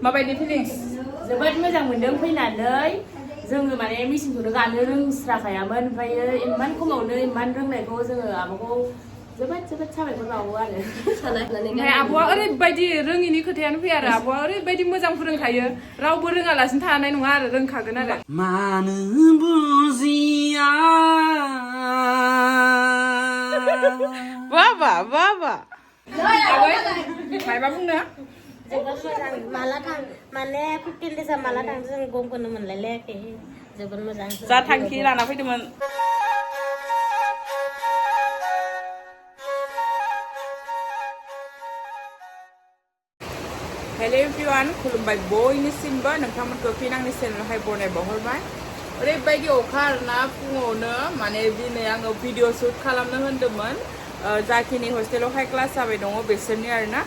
माबायदि फिलिंस जोबोद मोजां मोनदों फैनानै जोङो माने मेसिनखौनो गानो रोंस्राखायामोन ओमफ्राय इमान खमावनो इमान रोंनायखौ जोङो आब'खौ जोबोद साबायखर बावो आरो ओमफ्राय आब'आ ओरैबायदि रोङिनि खोथायानो फैया आरो आब'आ ओरैबायदि मोजां फोरोंखायो रावबो रोङालासिनो थानाय नङा आरो रोंखागोन आरो मानो बुजिया बाबा मायबा बुंनो जोबोद मोजां माला थां माने 15 डेसआ माला थां जों गमखौनो मोनलायलायाखै जोबोद मोजां जा थांखि लाना फैदोंमोन हेलो एभरिवान खुलुमबाय बयनिसिमबो नोंथांमोनखौ फिन आंनि चेनेलावहाय बराय बावहरबाय ओरैबायदि अखा आरोना फुङावनो माने दिनै आङो भिडिअ शुट खालामनो होन्दोंमोन जाखिनि हस्टेलावहाय क्लास जाबाय दङ बिसोरनि आरोना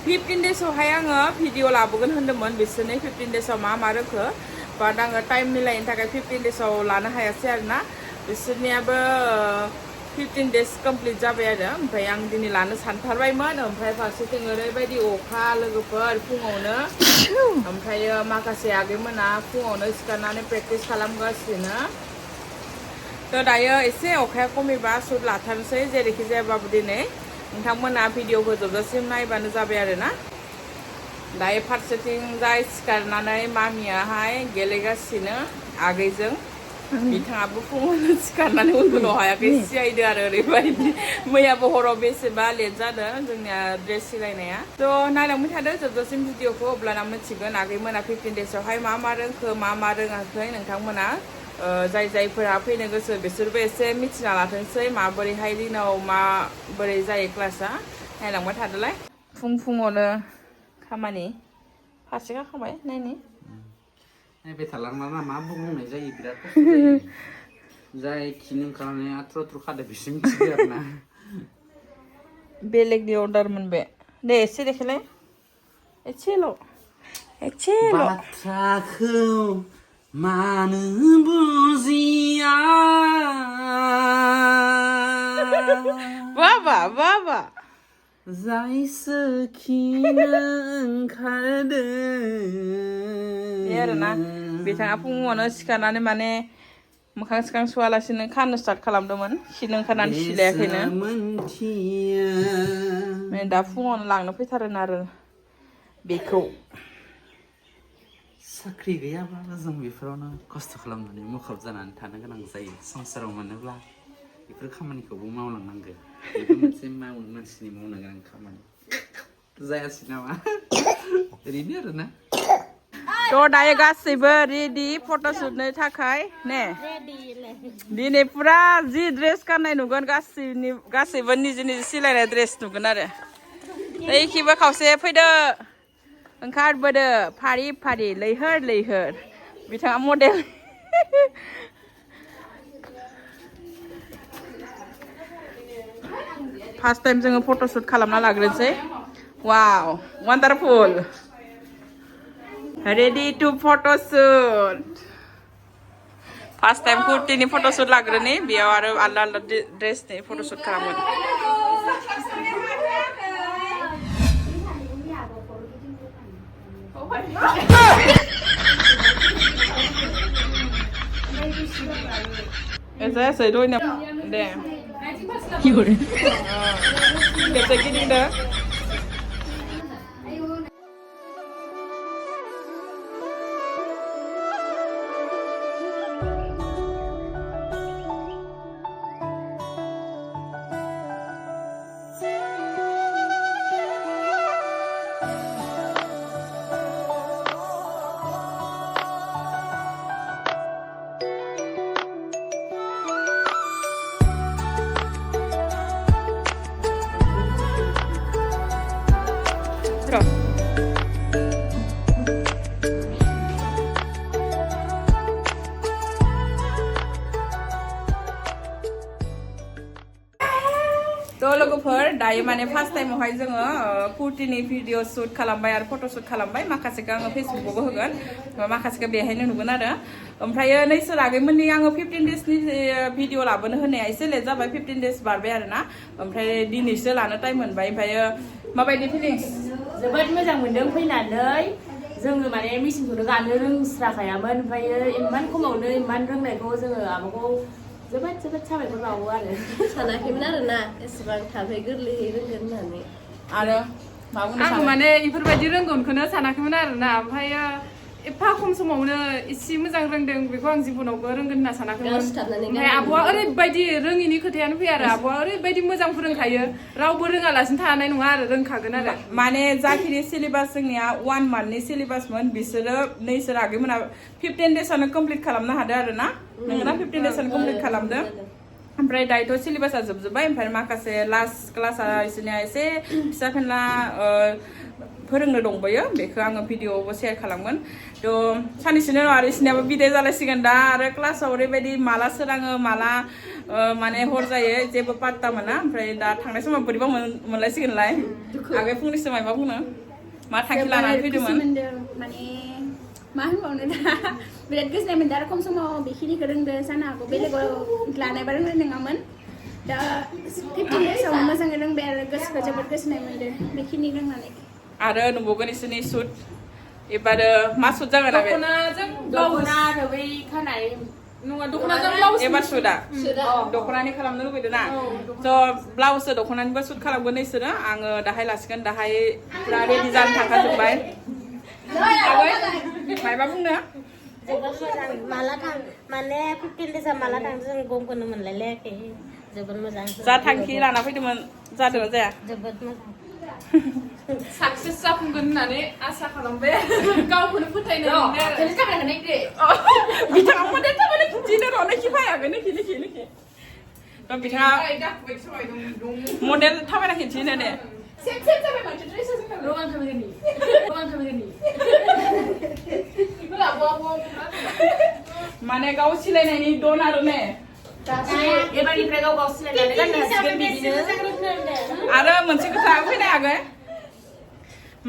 15 डेसआवहाय आङो भिडिअ लाबोगोन होन्दोंमोन बिसोरनि 15 डेसआव मा रोखो बाट आङो टाइम मिलायनो थाखाय 15 डेसआव लानो हायासै आरोना बिसोरनियाबो 15 डेस कमप्लिट जाबाय आरो ओमफ्राय आं दिनै लानो सानथारबायमोन ओमफ्राय फारसेथिं ओरैबायदि अखा लोगोफोर फुङावनो ओमफ्राय माखासे आगैमोना फुङावनो सिखारनानै प्रेक्टिस खालामगासिनो थ' दायो एसे अखाया खमिबा शुट लाथारनोसै जेरैखि जायाबाबो दिनै नोंथांमोना भिडिअखौ जोबजासिम नायबानो जाबाय आरोना दायो फारसेथिं जाय सिखारनानै मामियाहाय गेलेगासिनो आगैजों बिथाङाबो फुङावनो सिखारनानै उन्दुनो हायाखै सियायदो आरो ओरैबायदि मैयाबो हराव बेसेबा लेट जादों जोंनिया ड्रेस सिलायनाया थ' नायलांबाय थादो जोबजासिम भिडिअखौ अब्लाना मिथिगोन आगैमोना 15 डेसआवहाय मा रोंखो मा रोङाखै नोंथांमोना जायफोरा फैनो गोसो बिसोरबो एसे मिथिना लाथोंसै माबोरैहाय दिनाव माबोरै जायो क्लासा नायलांबाय थादोलाय फुङावनो खामानि फारसे गाखांबाय नायनि नायबाय थालांना मा बुंनाय जायो बिराद खस्थ' जायो जाय खिनो ओंखारनानै आथुर खादो बिसोर मिथिगो आरोना बेलेगनि अर्डार मोनबाय दे एसे देखायलाय एसेल' बाथ्राखौ मानो बुजिया बाबा जाय सोखिनो ओंखारदों बे आरोना बिथाङा फुङावनो सिखारनानै माने मोखां सोखां सुवालासिनो खानो स्टार्ट खालामदोंमोन खिनो ओंखारनानै सिलायाखैनो दा फुङावनो लांनो फैथारोन आरो बेखौ साख्रि गैयाब्लाबो जों बेफोरावनो खस्थ' खालामनानै मुखुब जानानै थानो गोनां जायो संसाराव मोनोब्ला बेफोर खामानिखौबो मावलांनांगौ बेबो मोनसे मानसिनि मावनो गोनां खामानि जायासै नामा ओरैनो आरोना थ' दायो गासैबो रेडि फट' सुटनो थाखाय ने दिनै फुरा जि ड्रेस गाननाय नुगोन गासैबो निजे सिलायनाय ड्रेस नुगोन आरो एखेबो खावसे फैदो ओंखारबोदो फारि लैहोर बिथाङा मडेल फार्स्ट टाइम जोङो फट' शुट खालामना लाग्रोनोसै वाव वान्डारफुल रेडि टु फट' शुट फार्स्ट टाइम कुर्तिनि फट' शुट लाग्रोनि बेयाव आरो आलदा ड्रेसनि फट' शुट खालामगोन जायासै दयना दे खेबसे गिदिंदो थ' लोगोफोर दायो माने फार्स्ट टाइमावहाय जोङो कुर्तिनि भिडिअ शुट खालामबाय आरो फट' शुट खालामबाय माखासेखौ आङो फेसबुकआवबो होगोन माखासेखौ बेहायनो नुगोन आरो ओमफ्रायो नैसोर आगैमोननि आङो 15 डेसनि भिडिअ लाबोनो होनाया एसे लेट जाबाय 15 डेस बारबाय आरोना ओमफ्राय दिनैसो लानो टाइम मोनबाय ओमफ्रायो माबायदि फिलिंस जोबोद मोजां मोनदों फैनानै जोङो माने मेचिनखौनो गानो रोंस्राखायामोन ओमफ्रायो इमान खमावनो इमान रोंनायखौ जोङो आब'खौ जोबोद जोबोद साबायखर बावो आरो सानाखैमोन आरोना एसेबां थाबै गोरलैयै रोंगोन होननानै आरो आं माने इफोरबायदि रोंगोनखौनो सानाखैमोन आरोना ओमफ्रायो एफा खम समावनो इसे मोजां रोंदों बेखौ आं जिबनावबो रोंगोन होनना सानाखैमोन ओमफ्राय आब'आ ओरैबायदि रोङिनि खोथायानो फैया आरो आब'आ ओरैबायदि मोजां फोरोंखायो रावबो रोङालासिनो थानाय नङा आरो रोंखागोन आरो माने जाखिनि सिलेबास जोंनिया 1 मान्थनि सिलेबासमोन बिसोरो नैसोर आगैमोना 15 डेसआनो कमप्लिट खालामनो हादों आरो ना नोंना 15 डेसआनो कमप्लिट खालामदों ओमफ्राय दायोथ' सिलेबासा जोबजोब्बाय ओमफ्राय माखासे लास्ट क्लासआ इसोरनिया एसे फिसा फेनला फोरोंनो दंबायो बेखौ आङो भिडिअआवबो शेयार खालामगोन थ' साननैसोनि उनाव आरो इसोरनियाबो बिदाय जालायसिगोन दा आरो क्लासाव ओरैबायदि माला सोराङो माला माने हर जायो जेबो पात्ता मोना ओमफ्राय दा थांनाय समाव बोरैबा मोनलायसिगोनलाय आगै फंनैसो मायबा बुंनो मा थांखि लानानै फैदोंमोन माने मा होनबावनो दा बिराद गोजोननाय मोनदों आरो खम समाव बेखिनिखौ रोंदो जानो हागौ बेलेगाव लानायबा रोंनाय नङामोन दा 15 डेसआव मोजाङै रोंबाय आरो गोसोखौ जोबोद गोजोननाय मोनदों बेखिनि रोंनानै आरो नुबावगोन इसोरनि सुट एबारो मा सुट जागोन आगै दख'ना आरो बै खानाय नङा दख'नाजों ब्लाउस एबार सुटआ दख'नानि खालामनो लुबैदों ना थ' ब्लाउसो दख'नानिबो सुट खालामगोन इसोरो आङो दाहाय लासिगोन दाहाय फुरा रेडि जानो थाखाजोब्बाय आगै मायबा बुंनो जोबोद मोजां माला थां माने 15 डेसआ माला थांदों जों गमखौनो मोनलायलायाखै जोबोद मोजां जा थांखि लाना फैदोंमोन जादोंना जाया जोबोद मोजां साक्सेस जाफुंगोन होननानै आसा खालामबाय गावखौनो फोथायनो बिथाङा माने थारमाने दिनो र'नो खिफायाखै नोखि थ' बिथाङा मडेल थाबायना खिन्थिनो दे माने गाव सिलायनायनि दन आरो ने एबारनिफ्राय गाव गाव सिलायनानै गाननो हासिगोन बिदिनो आरो मोनसे खोथा फैनो हागोन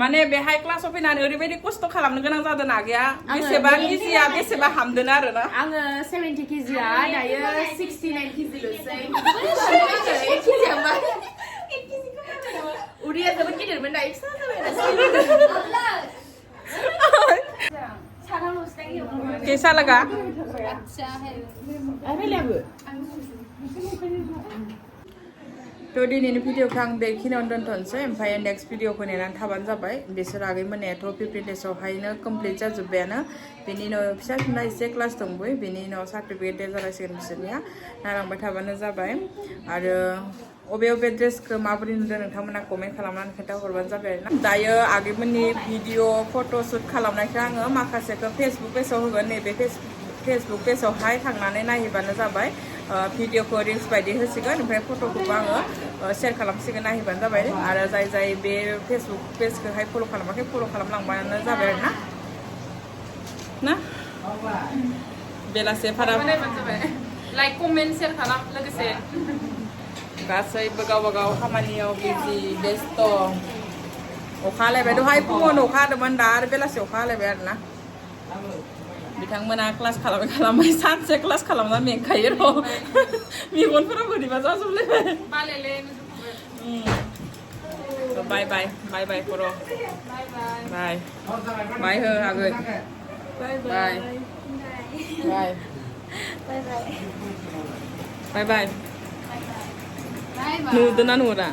माने बेहाय क्लासाव फैनानै ओरैबायदि खस्थ' खालामनो गोनां जादों आगैया बेसेबा केजिया बेसेबा हामदों आरो ना आङो 70 केजिया दायो 69 केजिल'सै उदैया जोबोद गिदिरमोन दायो फिसा जाबाय कैसा लगा थ' दिनैनि भिडिअखौ आं बेखिनियावनो दोनथ'नोसै ओमफ्राय नेक्स्ट भिडिअखौ नेनानै थाबानो जाबाय बिसोर आगैमोननियाथ' 15 डेसआवहायनो कमप्लिट जाजोब्बायानो बेनि उनाव फिसा फिसा एसे क्लास दंबोयो बेनि उनाव सार्टिफिकेट दे जालायसिगोन बिसोरनिया नायलांबाय थाबानो जाबाय आरो अबे ड्रेसखौ माबोरै नुदों नोंथांमोना कमेन्ट खालामनानै खोन्थाहरबानो जाबाय आरोना दायो आगैमोननि भिडिअ फट' शुट खालामनायखौ आङो माखासेखौ फेसबुक पेजाव होगोन नैबे फेसबुक पेजावहाय थांनानै नायहैबानो जाबाय भिडिअखौ रिल्स बायदि होसिगोन ओमफ्राय फट'खौबो आङो शेयार खालामसिगोन नायहैबानो जाबाय आरो जाय बे फेसबुक पेजखौहाय फल' खालामाखै फल' खालामलांबानो जाबाय आरो ना बेलासे भारा लाइक कमेन्ट शेयार खालाम लोगोसे गासैबो गावबा गाव खामानियाव बिजि बेस्थ' अखा हालायबाय दहाय फुङावनो अखा हादोंमोन दा आरो बेलासि अखा हालायबाय आरो ना बिथांमोना क्लास खालामै सानसे क्लास खालामना मेंखायो र' मेगनफोरा बोरैबा जाजोबलायबाय बाय खर' बाय हो आगै बाय नुदों ना नुरा